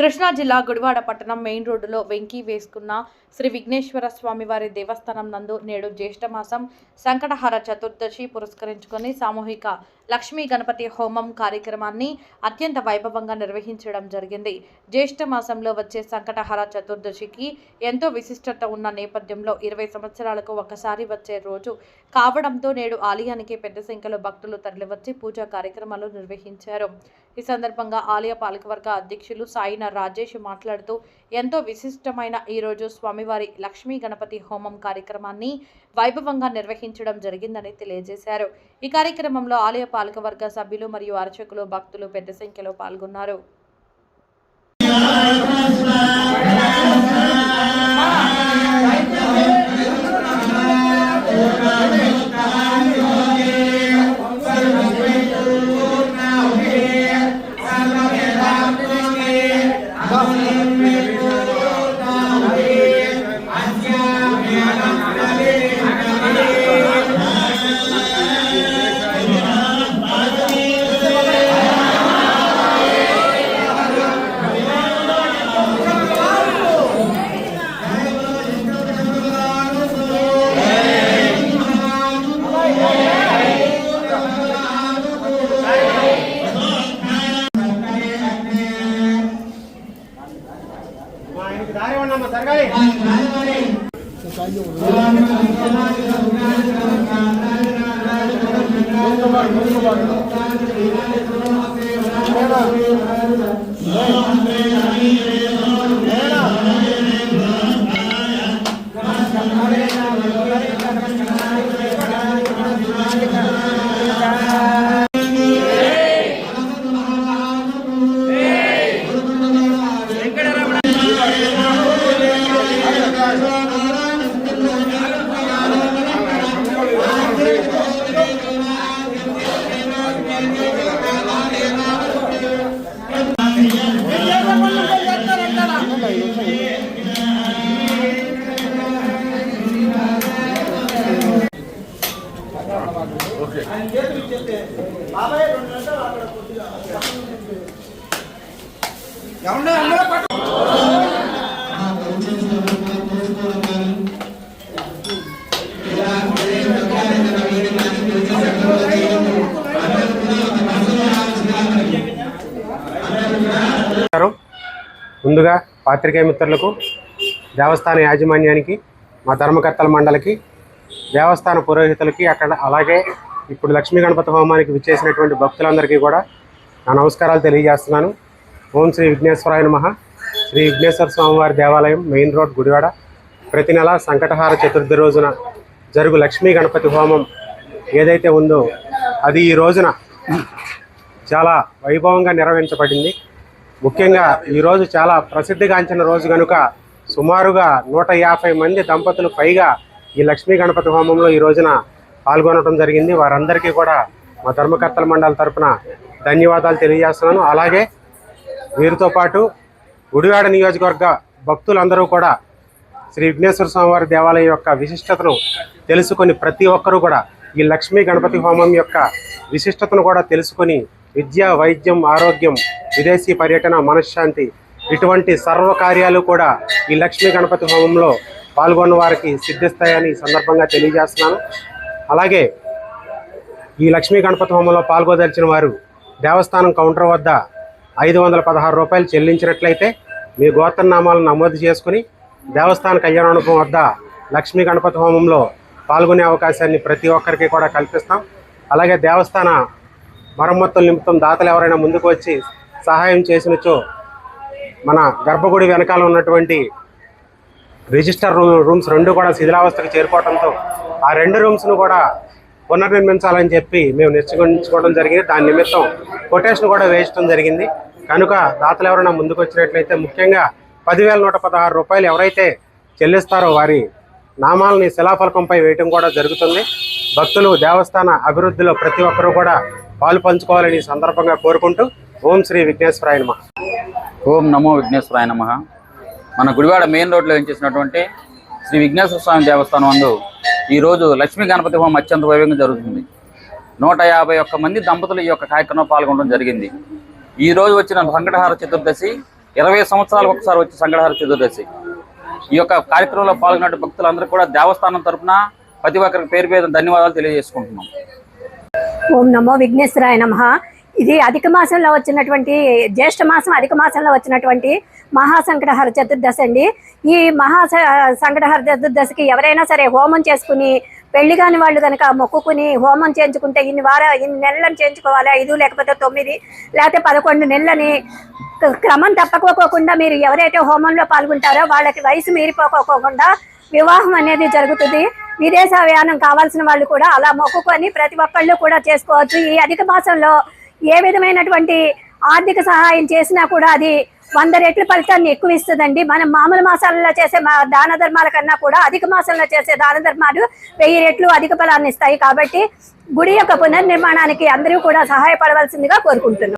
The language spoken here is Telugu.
కృష్ణా జిల్లా గుడివాడ పట్టణం మెయిన్ రోడ్డులో వెంకీ వేసుకున్న శ్రీ విఘ్నేశ్వర స్వామివారి దేవస్థానం నందు నేడు జ్యేష్ఠమాసం సంకటహార చతుర్దశి పురస్కరించుకొని సామూహిక లక్ష్మీ గణపతి హోమం కార్యక్రమాన్ని అత్యంత వైభవంగా నిర్వహించడం జరిగింది. జ్యేష్ఠమాసంలో వచ్చే సంకటహార చతుర్దశికి ఎంతో విశిష్టత ఉన్న నేపథ్యంలో 20 సంవత్సరాలకు ఒకసారి వచ్చే రోజు కావడంతో నేడు ఆలయానికి పెద్ద సంఖ్యలో భక్తులు తరలివచ్చి పూజా కార్యక్రమాలు నిర్వహించారు. ఈ సందర్భంగా ఆలయ పాలకవర్గ అధ్యక్షులు సాయిన రాజేష్ మాట్లాడుతూ ఎంతో విశిష్టమైన ఈ రోజు స్వామివారి లక్ష్మీ గణపతి హోమం కార్యక్రమాన్ని వైభవంగా నిర్వహించడం జరిగిందని తెలియజేశారు. ఈ కార్యక్రమంలో ఆలయ పాలకవర్గ సభ్యులు మరియు అర్చకులు భక్తులు పెద్ద సంఖ్యలో పాల్గొన్నారు. ముందుగా పాత్రికేయ మిత్రులకు, దేవస్థాన యాజమాన్యానికి, మా ధర్మకర్తల మండలికి, దేవస్థాన పురోహితులకి, అక్కడ అలాగే ఇప్పుడు లక్ష్మీ గణపతి హోమానికి విచ్చేసినటువంటి భక్తులందరికీ కూడా నా నమస్కారాలు తెలియజేస్తున్నాను. ఓం శ్రీ విఘ్నేశ్వరాయ నమః. శ్రీ విఘ్నేశ్వర స్వామివారి దేవాలయం, మెయిన్ రోడ్, గుడివాడ. ప్రతి నెల సంకటహార చతుర్థి రోజున జరుగు లక్ష్మీ గణపతి హోమం ఏదైతే ఉందో అది ఈ రోజున చాలా వైభవంగా నిర్వహించబడింది. ముఖ్యంగా ఈరోజు చాలా ప్రసిద్ధిగాంచిన రోజు కనుక సుమారుగా 150 మంది దంపతులు పైగా ఈ లక్ష్మీ గణపతి హోమంలో ఈ రోజున పాల్గొనడం జరిగింది. వారందరికీ కూడా మా ధర్మకర్తల మండలి తరపున ధన్యవాదాలు తెలియజేస్తున్నాను. అలాగే వీరితో పాటు గుడివాడ నియోజకవర్గ భక్తులందరూ కూడా శ్రీ విఘ్నేశ్వర స్వామివారి దేవాలయం యొక్క విశిష్టతను తెలుసుకొని ప్రతి ఒక్కరూ కూడా ఈ లక్ష్మీ గణపతి హోమం యొక్క విశిష్టతను కూడా తెలుసుకొని విద్య, వైద్యం, ఆరోగ్యం, విదేశీ పర్యటన, మనశ్శాంతి ఇటువంటి సర్వకార్యాలు కూడా ఈ లక్ష్మీ గణపతి హోమంలో పాల్గొన్న వారికి సిద్ధిస్తాయని సందర్భంగా తెలియజేస్తున్నాను. అలాగే ఈ లక్ష్మీ గణపతి హోమంలో పాల్గొదలిచిన వారు దేవస్థానం కౌంటర్ వద్ద 516 రూపాయలు చెల్లించినట్లయితే మీ గోత్రనామాలను నమోదు చేసుకుని దేవస్థాన కళ్యాణోపం వద్ద లక్ష్మీ గణపతి హోమంలో పాల్గొనే అవకాశాన్ని ప్రతి ఒక్కరికి కూడా కల్పిస్తాం. అలాగే దేవస్థాన మరమ్మతుల నిమిత్తం దాతలు ఎవరైనా ముందుకు వచ్చి సహాయం చేసినచో మన గర్భగుడి వెనకాల ఉన్నటువంటి రిజిస్టర్ రూమ్స్ 2 కూడా శిథిలావస్థకు చేరుకోవడంతో ఆ 2 రూమ్స్ను కూడా పునర్నిర్మించాలని చెప్పి మేము నిశ్చయించుకోవడం జరిగింది. దాని నిమిత్తం కొటేషన్ కూడా వేయడం జరిగింది. కనుక దాతలు ఎవరైనా ముందుకు వచ్చినట్లయితే ముఖ్యంగా 10,116 రూపాయలు ఎవరైతే చెల్లిస్తారో వారి నామాలని శిలాఫలకంపై వేయటం కూడా జరుగుతుంది. భక్తులు దేవస్థాన అభివృద్ధిలో ప్రతి ఒక్కరూ కూడా పాలు పంచుకోవాలని సందర్భంగా కోరుకుంటూ ఓం శ్రీ విఘ్నేశ్వరాయ నమః. ఓం నమో విఘ్నేశ్వరాయ నమః. మన గుడివాడ మెయిన్ రోడ్లో చేసినటువంటి శ్రీ విఘ్నేశ్వర స్వామి దేవస్థానం నందు ఈరోజు లక్ష్మీ గణపతి హోమం అత్యంత వైభవంగా జరుగుతుంది. 151 మంది దంపతులు ఈ యొక్క కార్యక్రమంలో పాల్గొనడం జరిగింది. ఈరోజు వచ్చిన సంకటహార చతుర్దశి 20 సంవత్సరాలకు ఒకసారి వచ్చే సంకటహర చతుర్దశి. ఈ యొక్క కార్యక్రమంలో పాల్గొన్న భక్తులందరూ కూడా దేవస్థానం తరఫున ప్రతి ఒక్కరికి పేరు పేరు ధన్యవాదాలు తెలియజేసుకుంటున్నాం. ఓం నమో విఘ్నేశ్వరాయ నమః. ఇది అధిక మాసంలో వచ్చినటువంటి జ్యేష్ఠ మాసం అధిక మాసంలో వచ్చినటువంటి మహాసంకటహర చతుర్దశి అండి. ఈ సంకటహర చతుర్దశికి ఎవరైనా సరే హోమం చేసుకుని పెళ్లి కాని వాళ్ళు కనుక మొక్కుకుని హోమం చేయించుకుంటే ఇన్ని నెలలను చేయించుకోవాలి, 5 లేకపోతే 9 లేకపోతే 11 నెలలని క్రమం తప్పకోకుండా మీరు ఎవరైతే హోమంలో పాల్గొంటారో వాళ్ళకి వయసు మీరిపోకోకుండా వివాహం అనేది జరుగుతుంది. విదేశ ప్రయాణం కావాల్సిన వాళ్ళు కూడా అలా మొక్కుకొని ప్రతి ఒక్కళ్ళు కూడా చేసుకోవచ్చు. ఈ అధిక మాసంలో ఏ విధమైనటువంటి ఆర్థిక సహాయం చేసినా కూడా అది 100 రెట్ల ఫలితాన్ని ఎక్కువ ఇస్తుందండి. మనం మామూలు మాసాలలో చేసే దాన ధర్మాల కన్నా కూడా అధిక మాసంలో చేసే దాన ధర్మాలు 1000 రెట్లు అధిక ఫలాన్ని ఇస్తాయి. కాబట్టి గుడి యొక్క పునర్నిర్మాణానికి అందరూ కూడా సహాయపడవలసిందిగా కోరుకుంటున్నాం.